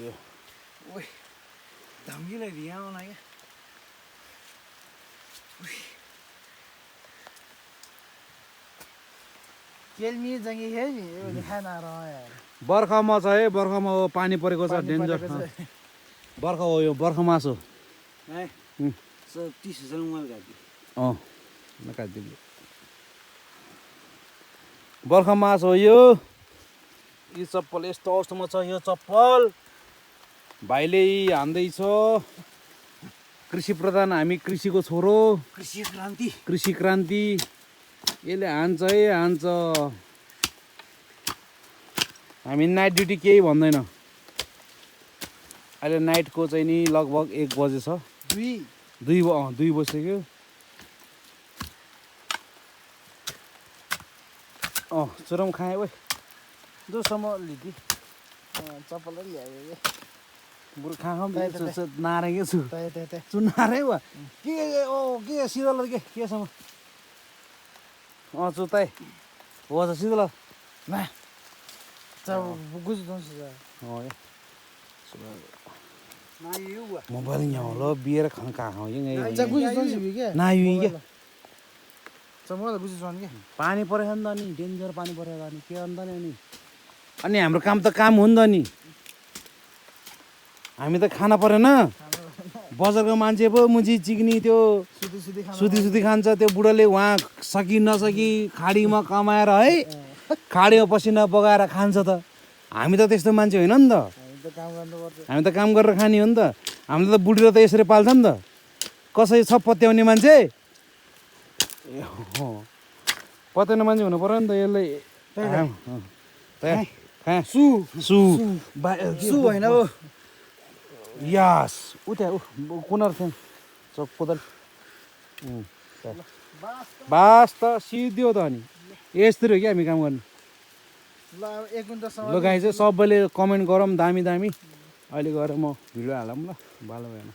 यो ओइ धम्कीलाई रियाउन क्या केल्मी जङ्गी है नि यो खाना रह यार बर्खामा छ है बर्खामा हो पानी परेको छ डेन्जर बर्खा हो यो बर्खा मास हो है 30,000 मोबाइल काट्यो नकाटिदियो बर्खा मास हो यो चप्पल यस्तो अवस्थामा छ यो चप्पल भाइले हान्दैछ कृषि प्रधान हामी कृषिको छोरो कृषि क्रान्ति यसले हान्छ है हान्छ हामी नाइट ड्युटी केही भन्दैन अहिले नाइटको चाहिँ नि लगभग 1 बजे छ 2 बजिसक्यो चुरम खाएँ ओइ जोसम्म लिदी चप्पल ल्यायो बरु खाँ नारेको छु चुनारै वा के के सिधल केसम्म चुताइ हो त सिधल ना मोबाइल यहाँ होला बियर खान कहाँ पानी परेछ नि त नि डेन्जर पानी परेर अनि के अन्त नि अनि हाम्रो काम त काम हो नि त नि हामी त खाना परेन बजारको मान्छे पो मुजी चिक्नी त्यो सुती खान्छ त्यो बुढोले उहाँ सकि नसकी खाडीमा कमाएर है खाडीमा पसिना बगाएर खान्छ त हामी त त्यस्तो मान्छे होइन नि त हामी त काम गरेर खाने हो नि त हामीले त बुढीले त यसरी पाल्छ नि त कसै छ पत्याउने मान्छे पत्याउने मान्छे हुनु पर्यो नि त यसलाई सु होइन हो यस उता कुनर थिएन चोक कोदल बास त सिद्धो त अनि यस्तरी हो कि हामी काम गर्ने ल गाई चाहिँ सबैले कमेन्ट गरौँ दामी अहिले गएर म भिडियो हालौँ ल बालो भएन